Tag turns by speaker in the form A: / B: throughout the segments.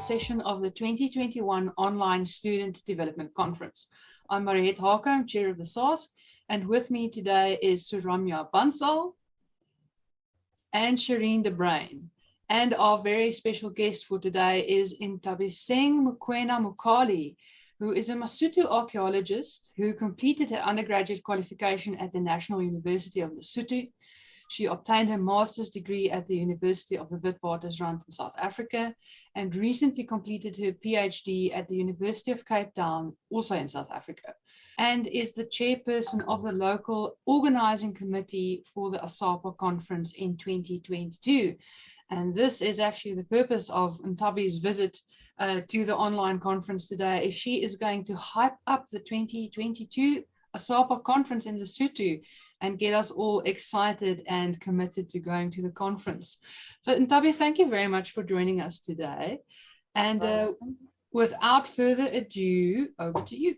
A: session of the 2021 Online Student Development Conference. I'm Mariette Hake, I'm chair of the SASC, and with me today is Suramya Bansal and Shireen De Bruin. And our very special guest for today is Nthabiseng Mokoena-Mokhali, who is a Masutu archaeologist who completed her undergraduate qualification at the National University of Lesotho. She obtained her master's degree at the University of the Witwatersrand in South Africa and recently completed her PhD at the University of Cape Town, also in South Africa, and is the chairperson of the local organizing committee for the ASAPA conference in 2022. And this is actually the purpose of Nthabi's visit to the online conference today, is she is going to hype up the 2022 ASAPA conference in Lesotho and get us all excited and committed to going to the conference. So Nthabi, thank you very much for joining us today. And without further ado, over to you.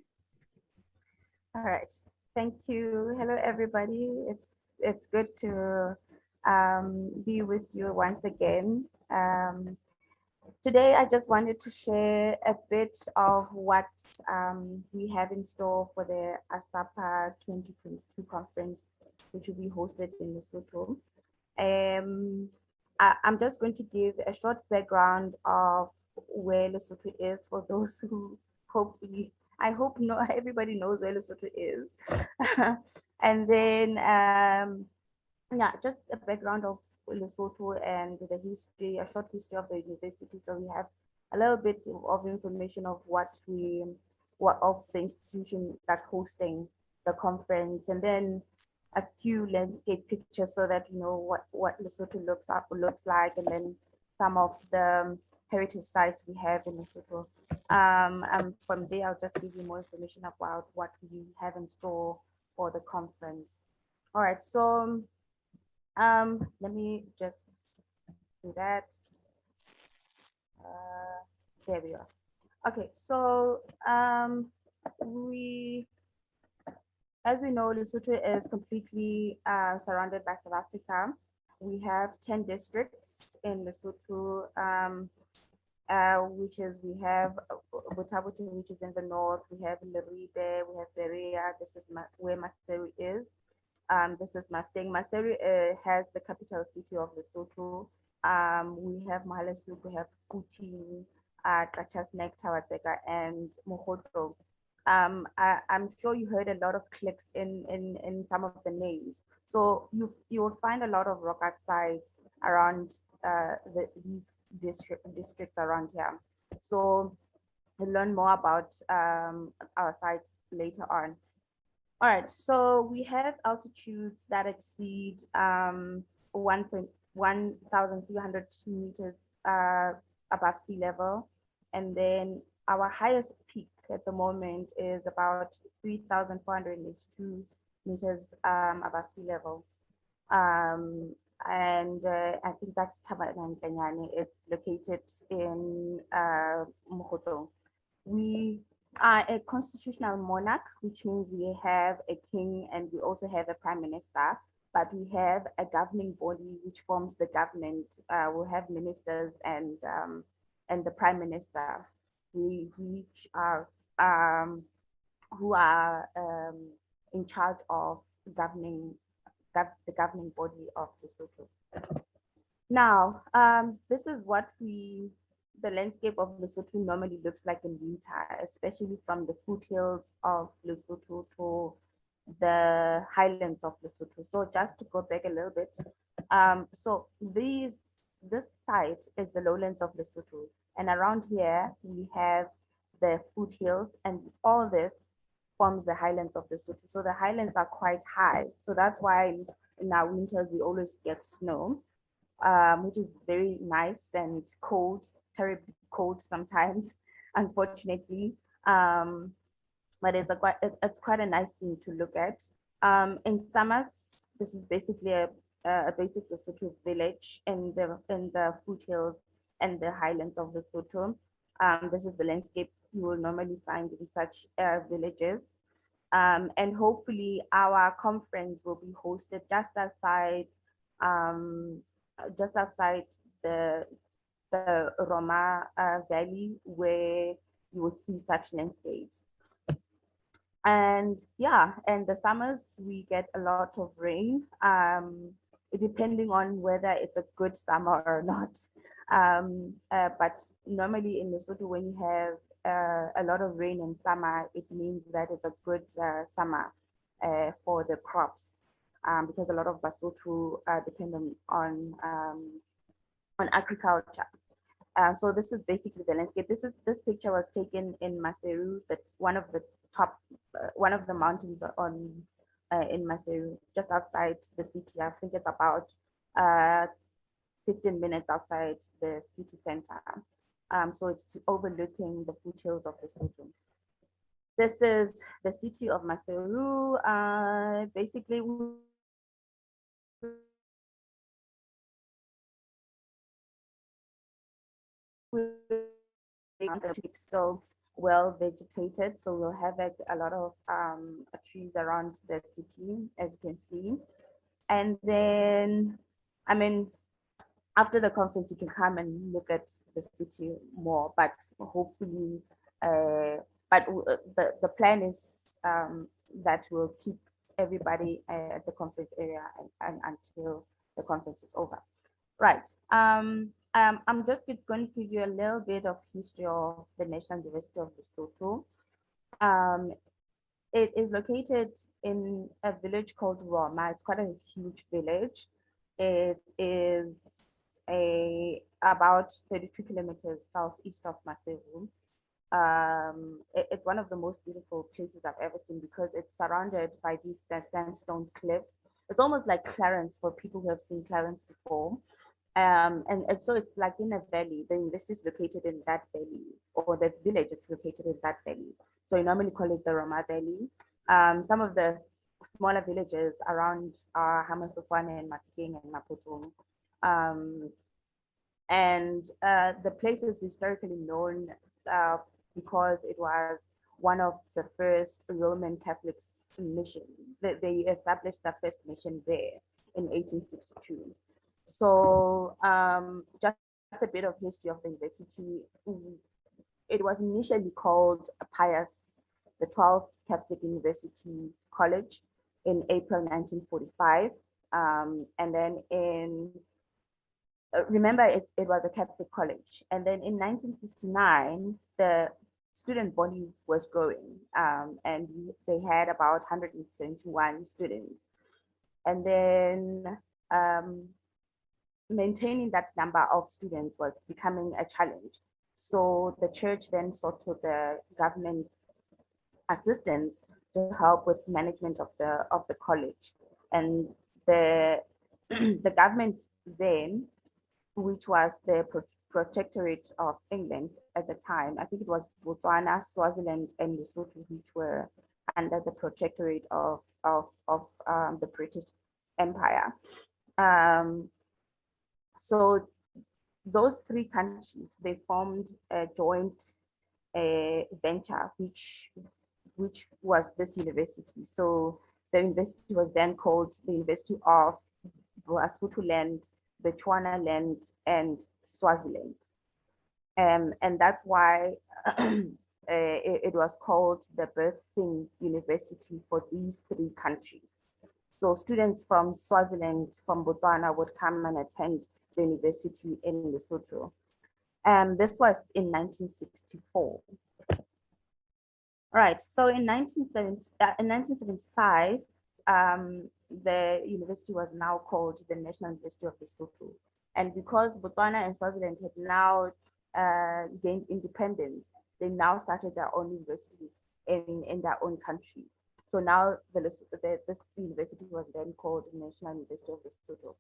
B: All right, thank you. Hello, everybody. It's good to be with you once again. Today, I just wanted to share a bit of what we have in store for the ASAPA 2022 conference, which will be hosted in Lesotho. I'm just going to give a short background of where Lesotho is for those who I hope everybody knows where Lesotho is. And then, yeah, just a background of Lesotho and the history, a short history of the university. So we have a little bit of information of what of the institution that's hosting the conference, and then a few landscape pictures so that you know what Lesotho looks like, and then some of the heritage sites we have in Lesotho. And from there, I'll just give you more information about what we have in store for the conference. All right, so let me just do that. There we are. Okay, so as we know, Lesotho is completely surrounded by South Africa. We have 10 districts in Lesotho, we have Botabuti, which is in the north. We have Leribe, we have Berea. This is where Maseru is. This is Mafeng. Maseru has the capital city of Lesotho. We have Mahalesuku, we have Kuti, Kachasnek, Tawateka, and Mohoto. I'm sure you heard a lot of clicks in some of the names. So you will find a lot of rock art sites around these districts around here. So we'll learn more about our sites later on. All right, so we have altitudes that exceed 1,300 meters above sea level. And then our highest peak at the moment is about 3,482 meters above sea level. And I think that's Tabankanyane. It's located in Mohoto. We are a constitutional monarch, which means we have a king and we also have a prime minister, but we have a governing body which forms the government. We'll have ministers and the prime minister, which are who are in charge of the governing body of Lesotho. Now, this is what the landscape of Lesotho normally looks like in winter, especially from the foothills of Lesotho to the highlands of Lesotho. So just to go back a little bit, so this site is the lowlands of Lesotho, and around here we have the foothills, and all this forms the highlands of Lesotho. So the highlands are quite high, so that's why in our winters we always get snow, which is very nice and cold, terribly cold sometimes, unfortunately. But it's quite a nice scene to look at. In summers, this is basically a basic Lesotho village in the foothills and the highlands of Lesotho. This is the landscape you will normally find in such villages. And hopefully our conference will be hosted just outside the the Roma Valley where you would see such landscapes. And yeah, and the summers we get a lot of rain, depending on whether it's a good summer or not. But normally in Lesotho, when you have a lot of rain in summer, it means that it's a good summer for the crops, because a lot of Basotho depend on agriculture. So this is basically the landscape. This picture was taken in Maseru, one of the top, one of the mountains on in Maseru, just outside the city. I think it's about 15 minutes outside the city center. So it's overlooking the foothills of Lesotho. This is the city of Maseru. Basically, still well vegetated, so we'll have a lot of trees around the city, as you can see. And then, I mean, after the conference, you can come and look at the city more, but hopefully, the plan is that we'll keep everybody at the conference area and until the conference is over. Right. I'm just going to give you a little bit of history of the National University of Lesotho. It is located in a village called Roma. It's quite a huge village. It is about 32 kilometers southeast of Maseru. It's one of the most beautiful places I've ever seen because it's surrounded by these sandstone cliffs. It's almost like Clarence for people who have seen Clarence before. And so it's like in a valley. The university is located in that valley, or the village is located in that valley. So you normally call it the Roma Valley. Some of the smaller villages around are Hammasofane and Mafikeng and Maputo. And the place is historically known because it was one of the first Roman Catholic missions. They established the first mission there in 1862. So just a bit of history of the university. It was initially called Pius the 12th Catholic University College in April 1945. And then remember it was a Catholic college. And then in 1959, the student body was growing, and they had about 171 students. And then maintaining that number of students was becoming a challenge. So the church then sought to the government assistance to help with management of the college. And the the government then, which was the protectorate of England at the time, I think it was Botswana, Swaziland, and Lesotho, which were under the protectorate of the British Empire. So those three countries, they formed a joint venture, which was this university. So the university was then called the University of Lesotholand, Bechuanaland, and Swaziland. And that's why it was called the birthing university for these three countries. So students from Swaziland, from Botswana would come and attend the university in Lesotho. This was in 1964. All right, so in 1975, the university was now called the National University of Lesotho. And because Botswana and Swaziland had now gained independence, they now started their own universities in their own countries. So now this university was then called the National University of Lesotho.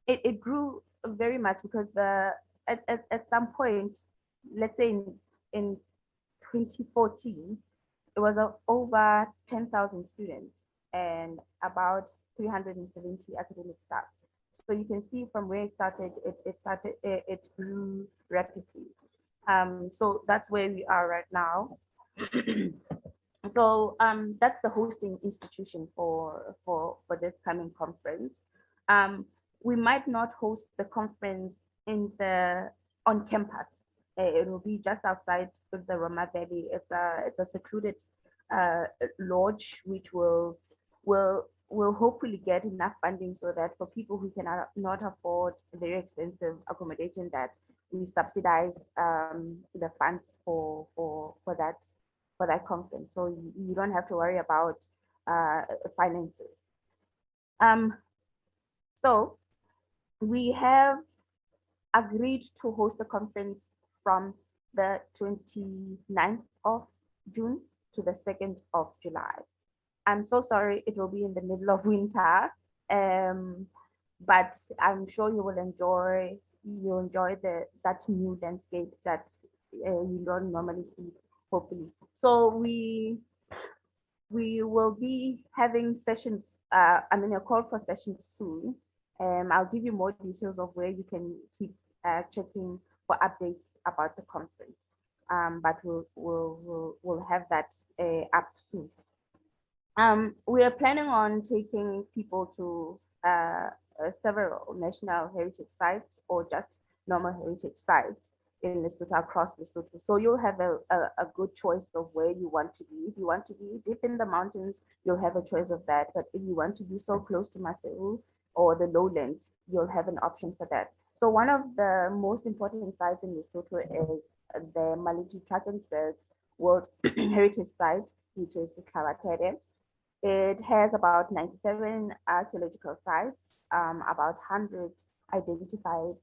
B: It grew very much because at some point, let's say in 2014, it was over 10,000 students and about 370 academic staff. So you can see from where it started, it grew rapidly. So that's where we are right now. So that's the hosting institution for this coming conference. we might not host the conference on campus. It will be just outside of the Roma Valley. It's a secluded lodge, which will hopefully get enough funding so that for people who cannot not afford very expensive accommodation, that we subsidize the funds for that conference. So you don't have to worry about finances. So we have agreed to host the conference from the 29th of June to the 2nd of July. I'm so sorry it will be in the middle of winter, but I'm sure you will enjoy that new landscape that you don't normally see, hopefully. So we will be having sessions, a call for sessions soon. I'll give you more details of where you can keep checking for updates about the conference. But we'll have that up soon. We are planning on taking people to several national heritage sites or just normal heritage sites in Lesotho, across Lesotho. So you'll have a good choice of where you want to be. If you want to be deep in the mountains, you'll have a choice of that. But if you want to be so close to Maseru or the lowlands, you'll have an option for that. So one of the most important sites in Lesotho is the Malitu Drakensberg World Heritage Site, which is Tlhabatere. It has about 97 archaeological sites, about 100 identified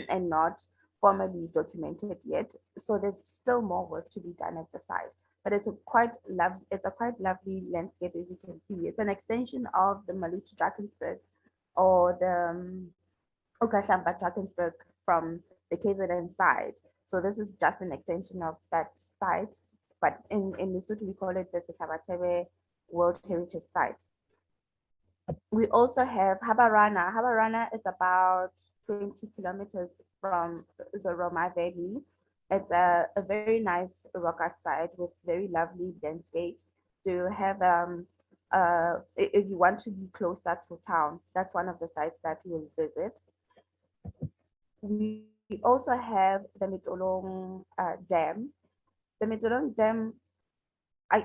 B: and not formally documented yet. So there's still more work to be done at the site. But it's a quite lovely landscape, as you can see. It's an extension of the Malitu Drakensberg or the Okashamba Drakensberg from the KZN side. So this is just an extension of that site. But in Lesotho, we call it the Tlhabatere World Heritage Site. We also have Habarana. Habarana is about 20 kilometers from the Roma Valley. It's a very nice rock art site with very lovely landscapes. To have if you want to be closer to town, that's one of the sites that you'll visit. We also have the Midolang Dam. The Midolang Dam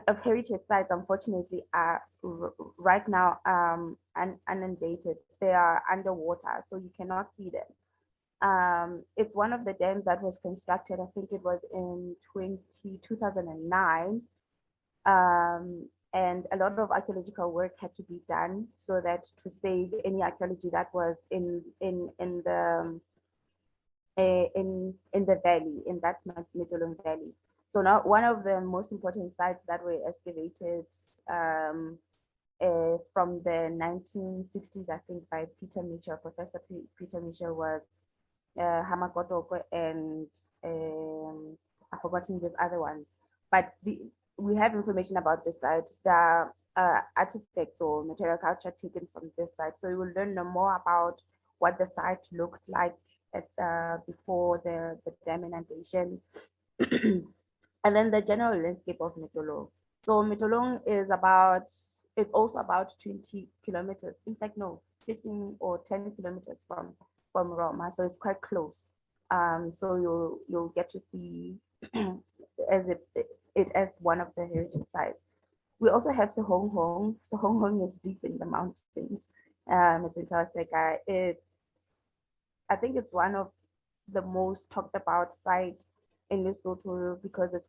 B: of heritage sites, unfortunately, are right now inundated. They are underwater, so you cannot see them. It's one of the dams that was constructed, I think it was in 2009. And a lot of archaeological work had to be done so that to save any archaeology that was in the valley, in that Midolang Valley. So now one of the most important sites that were excavated from the 1960s, I think, by Peter Mitchell, Professor Peter Mitchell, was Hamakotoko and I've forgotten this other one. But we have information about this site. The artifacts or material culture taken from this site. So you will learn more about what the site looked like at, before the dam inundation. And then the general landscape of Midolang. So Midolang is it's also about 20 kilometers. In fact, no, 15 or 10 kilometers from Roma. So it's quite close. So you'll get to see it as one of the heritage sites. We also have Sehonghong. Sehonghong is deep in the mountains. It's in South Africa. I think it's one of the most talked about sites in Lesotho because it's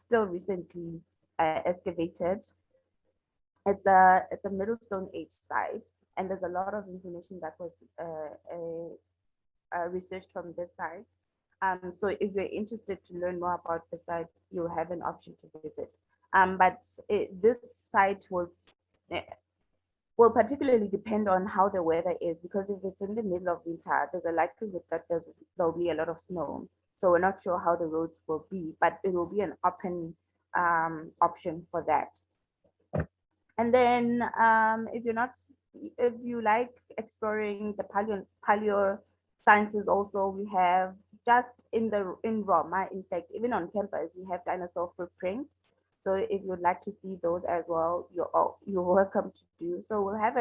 B: still recently excavated. It's a Middle Stone Age site, and there's a lot of information that was researched from this site. So if you're interested to learn more about the site, you'll have an option to visit. But this site will particularly depend on how the weather is, because if it's in the middle of winter, there's a likelihood that there'll be a lot of snow. So we're not sure how the roads will be, but it will be an open option for that. And then if you like exploring the paleo sciences also, we have just in Roma, in fact, even on campus, we have dinosaur footprints. So if you'd like to see those as well, you're welcome to do. So we'll have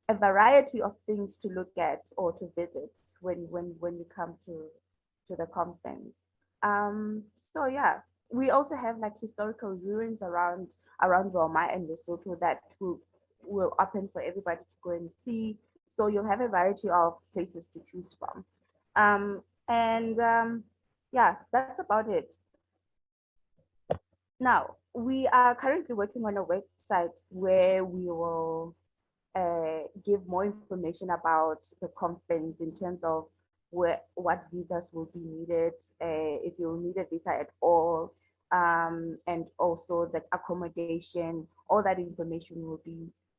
B: a variety of things to look at or to visit when you come to the conference. So yeah, we also have like historical ruins around Roma and Lesotho that will open for everybody to go and see. So you'll have a variety of places to choose from. And yeah, that's about it. Now, we are currently working on a website where we will give more information about the conference in terms of what visas will be needed, if you will need a visa at all, and also the accommodation. All that information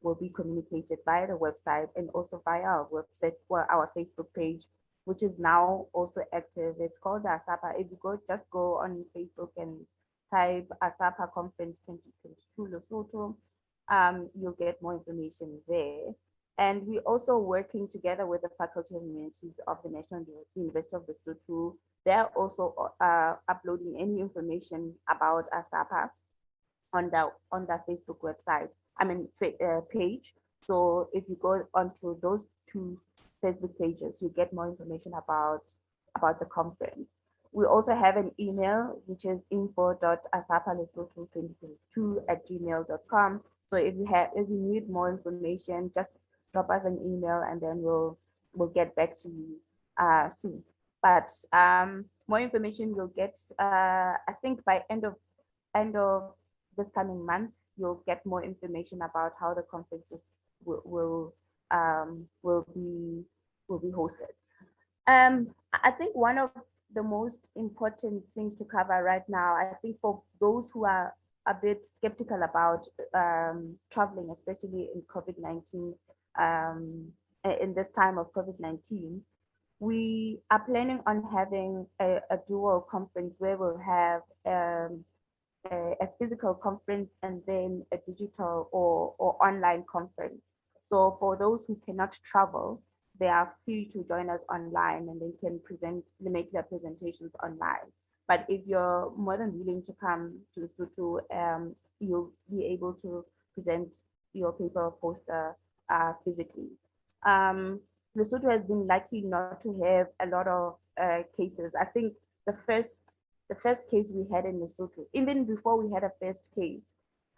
B: will be communicated via the website and also via our website or our Facebook page, which is now also active. It's called the ASAPA. If you just go on Facebook and type ASAPA Conference 2022 Lesotho, you'll get more information there. And we're also working together with the Faculty of Humanities of the National University of Lesotho. They're also uploading any information about ASAPA on the Facebook website, page. So if you go onto those two Facebook pages, you get more information about the conference. We also have an email, which is info.asapalesotho2022@gmail.com. So if you need more information, just drop us an email and then we'll get back to you soon. But more information you'll get, I think by end of this coming month, you'll get more information about how the conference will be hosted. I think one of the most important things to cover right now, I think for those who are a bit skeptical about traveling, especially in COVID-19, in this time of COVID-19, we are planning on having a dual conference where we'll have a physical conference and then a digital or online conference. So for those who cannot travel, they are free to join us online and they can make their presentations online. But if you're more than willing to come to Lesotho, you'll be able to present your paper or poster physically. Lesotho has been lucky not to have a lot of cases. I think the first case we had in Lesotho, even before we had a first case,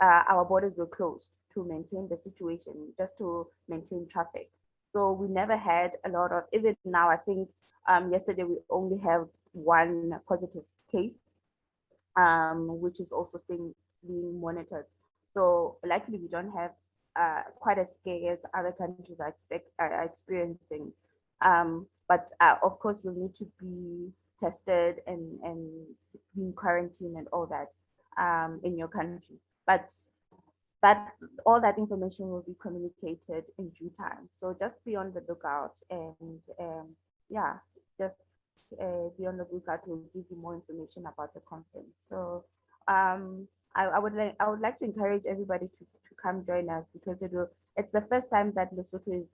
B: our borders were closed to maintain the situation, just to maintain traffic. So we never had a lot of, even now, I think yesterday we only have one positive case, which is also still being monitored. So likely we don't have quite as scare as other countries are experiencing. But of course, you'll need to be tested and be in quarantine and all that in your country. But all that information will be communicated in due time. So just be on the lookout and yeah, just be on the lookout. We'll give you more information about the conference. So I would like to encourage everybody to come join us, because it's the first time that Lesotho is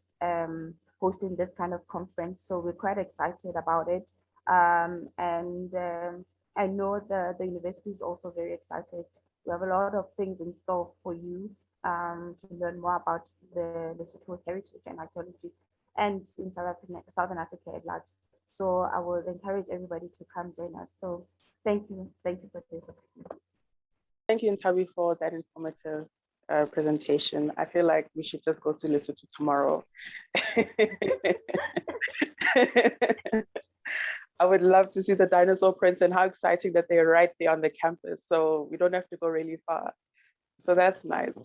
B: hosting this kind of conference. So we're quite excited about it. And I know the university is also very excited. We have a lot of things in store for you to learn more about the Lesotho heritage and archaeology, and in Southern Africa at large. So I would encourage everybody to come join us. So thank you for this opportunity.
C: Thank you, Nthabi, for that informative presentation. I feel like we should just go to Lesotho tomorrow. I would love to see the dinosaur prints, and how exciting that they're right there on the campus. So we don't have to go really far. So that's nice.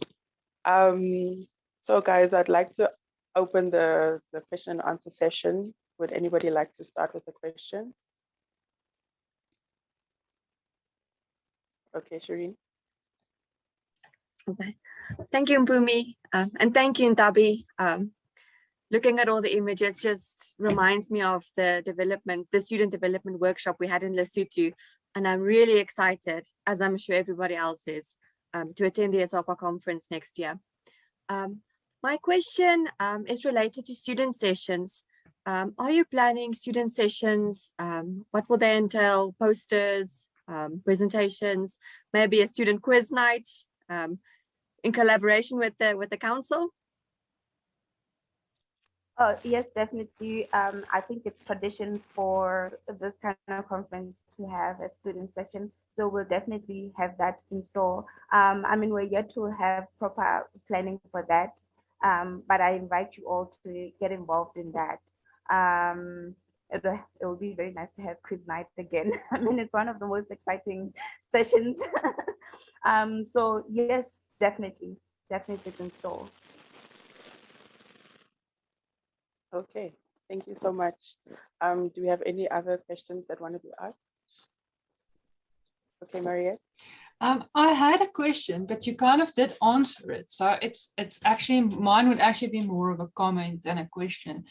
C: So guys, I'd like to open the question and answer session. Would anybody like to start with a question? Okay, Shireen.
D: Okay. Thank you, Mpumi, and thank you, Nthabi. Looking at all the images just reminds me of the student development workshop we had in Lesotho, and I'm really excited, as I'm sure everybody else is, to attend the ASAPA conference next year. My question is related to student sessions. Are you planning student sessions? What will they entail? Posters, presentations, maybe a student quiz night in collaboration with the council?
B: Yes, definitely. I think it's tradition for this kind of conference to have a student session. So we'll definitely have that in store. I mean, we're yet to have proper planning for that. But I invite you all to get involved in that. It will be very nice to have quiz night again. I mean, it's one of the most exciting sessions. So yes, definitely, definitely it's in store.
C: Okay, thank you so much. Do we have any other questions that want to be asked? Okay, Mariette.
A: I had a question, but you kind of did answer it. So it's actually, mine would actually be more of a comment than a question.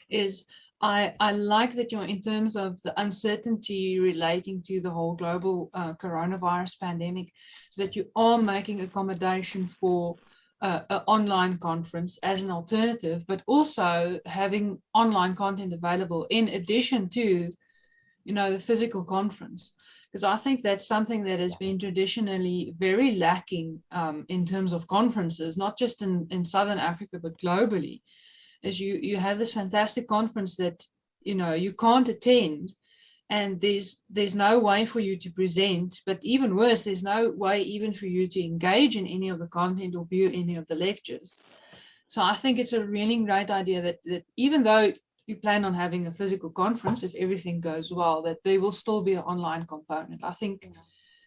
A: Is I like that you're, in terms of the uncertainty relating to the whole global coronavirus pandemic, that you are making accommodation for an online conference as an alternative, but also having online content available in addition to, you know, the physical conference. Because I think that's something that has been traditionally very lacking in terms of conferences, not just in Southern Africa, but globally. Is you have this fantastic conference that, you know, you can't attend, and there's no way for you to present, but even worse, there's no way even for you to engage in any of the content or view any of the lectures. So I think it's a really great idea that even though you plan on having a physical conference, if everything goes well, that there will still be an online component. I think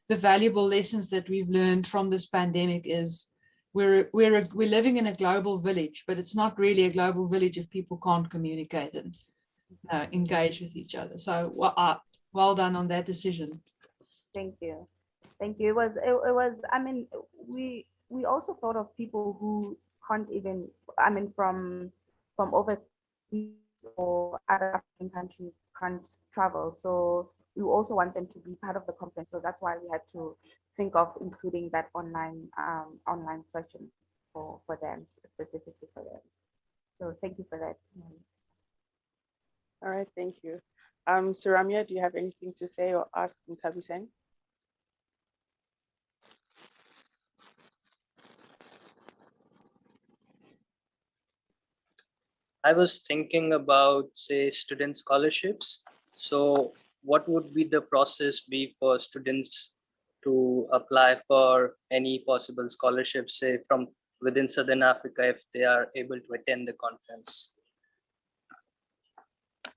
A: the valuable lessons that we've learned from this pandemic is we're living in a global village, but it's not really a global village if people can't communicate and engage with each other. So well done on that decision.
B: Thank you. Thank you. It was, I mean, we also thought of people who can't even, I mean, from overseas or other African countries can't travel. So we also want them to be part of the conference. So that's why we had to think of including that online session for them, specifically for them. So thank you for that.
C: All right, thank you. Saramia, do you have anything to say or ask Nthabiseng?
E: I was thinking about, say, student scholarships. So what would be the process be for students to apply for any possible scholarships, say from within Southern Africa, if they are able to attend the conference?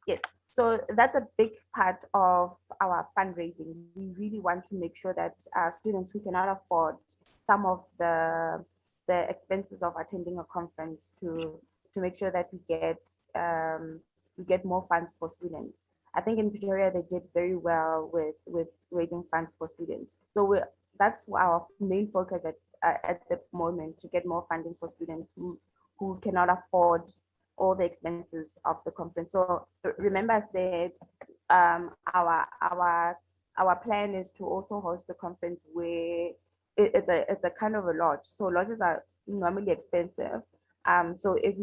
B: Yes, so that's a big part of our fundraising. We really want to make sure that students who cannot afford some of the expenses of attending a conference to make sure that we get more funds for students. I think in Pretoria they did very well with raising funds for students. So that's our main focus at the moment, to get more funding for students who cannot afford all the expenses of the conference. So remember, I said our plan is to also host the conference where it's a kind of a lodge. So lodges are normally expensive. So if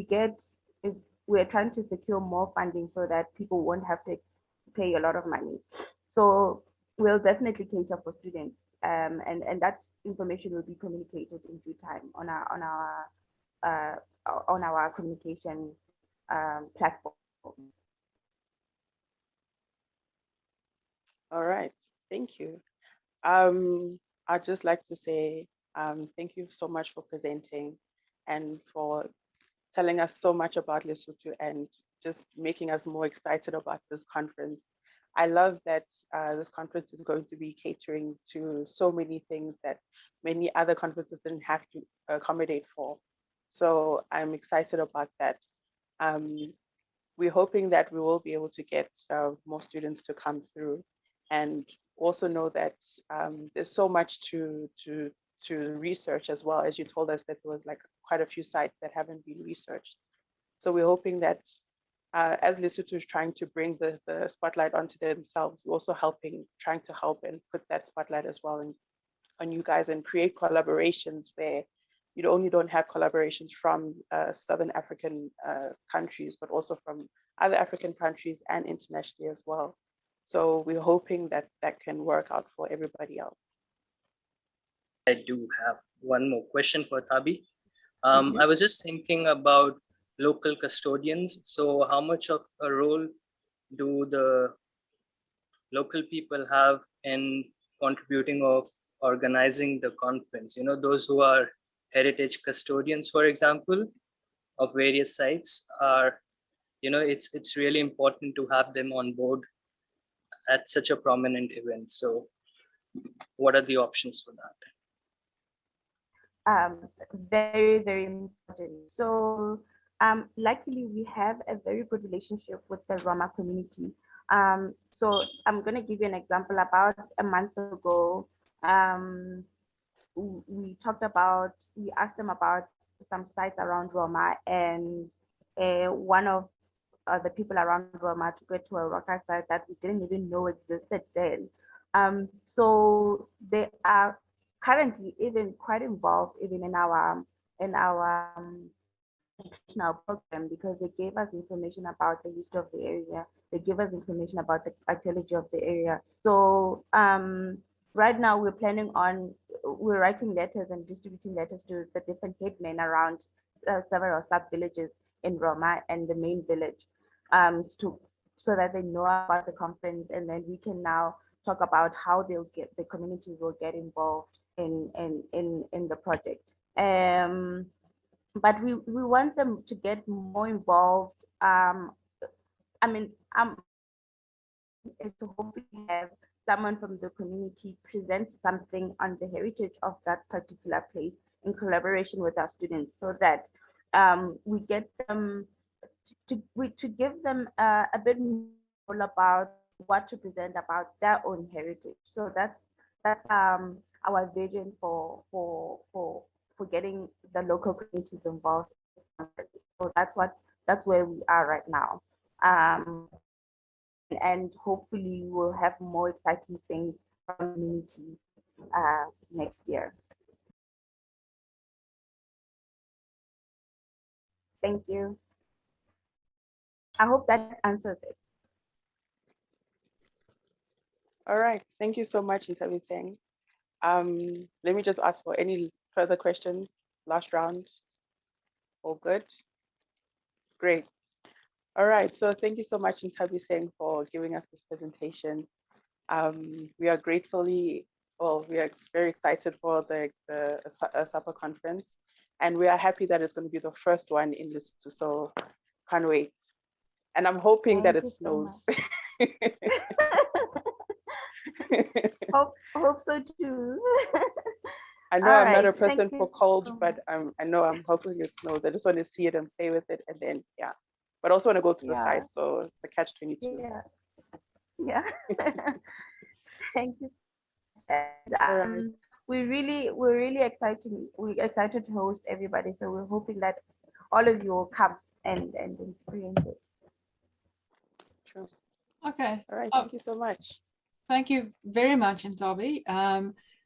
B: we're trying to secure more funding so that people won't have to pay a lot of money. So we'll definitely cater for students. And that information will be communicated in due time on our communication platforms.
C: All right, thank you. I'd just like to say thank you so much for presenting and for telling us so much about Lesotho and just making us more excited about this conference. I love that this conference is going to be catering to so many things that many other conferences didn't have to accommodate for. So I'm excited about that. We're hoping that we will be able to get more students to come through, and also know that there's so much to research as well. As you told us that there was like quite a few sites that haven't been researched. So we're hoping that as Lesotho is trying to bring the spotlight onto themselves, we're also trying to help and put that spotlight as well on you guys, and create collaborations where you don't have collaborations from Southern African countries, but also from other African countries and internationally as well. So we're hoping that that can work out for everybody else.
E: I do have one more question for Thabi. I was just thinking about local custodians. So how much of a role do the local people have in contributing of organizing the conference? Those who are heritage custodians, for example, of various sites are, it's really important to have them on board at such a prominent event. So what are the options for that?
B: Very, very important. So luckily we have a very good relationship with the Roma community. So I'm going to give you an example. About a month ago, we asked them about some sites around Roma, and one of the people around Roma to go to a rocker site that we didn't even know existed then. So they are currently even quite involved even in our educational program, because they gave us information about the history of the area. They give us information about the archaeology of the area. So right now we're writing letters and distributing letters to the different headmen around several sub-villages in Roma and the main village, so that they know about the conference, and then we can now talk about how the community will get involved in the project. But we want them to get more involved. Is to hopefully have someone from the community present something on the heritage of that particular place in collaboration with our students, so that we get them to give them a bit more about what to present about their own heritage. So that's our vision for getting the local communities involved. So that's where we are right now. And hopefully we'll have more exciting things from the community next year. Thank you. I hope that answers it.
C: All right, thank you so much, Nthabiseng. Let me just ask for any further questions. Last round. All good? Great. All right, so thank you so much, Nthabiseng, for giving us this presentation. We are very excited for the ASAPA conference, and we are happy that it's going to be the first one in Lesotho, so can't wait. And I'm hoping that it snows.
B: Hope so too.
C: I know I'm not a person for cold, but I know I'm hoping it snows. I just want to see it and play with it, and then but I also want to go to the site, so it's a catch-22.
B: Yeah. Thank you. And, we're really excited. We're excited to host everybody, so we're hoping that all of you will come and experience it.
C: Sure.
A: Okay.
C: All right. Thank you so much.
A: Thank you very much, Nthabi.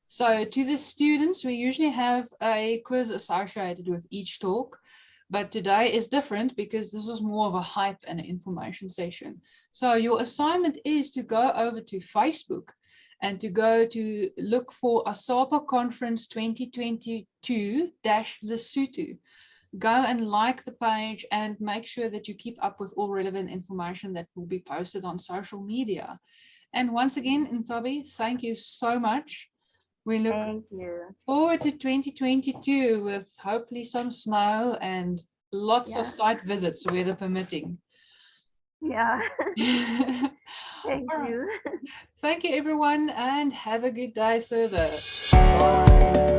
A: So to the students, we usually have a quiz associated with each talk, but today is different because this was more of a hype and information session. So your assignment is to go over to Facebook and to go to look for ASAPA Conference 2022-Lesotho. Go and like the page and make sure that you keep up with all relevant information that will be posted on social media. And once again, Nthabi, thank you so much. We look forward to 2022 with hopefully some snow and lots of site visits, weather permitting.
B: Yeah. Thank you.
A: Thank you, everyone, and have a good day further. Bye.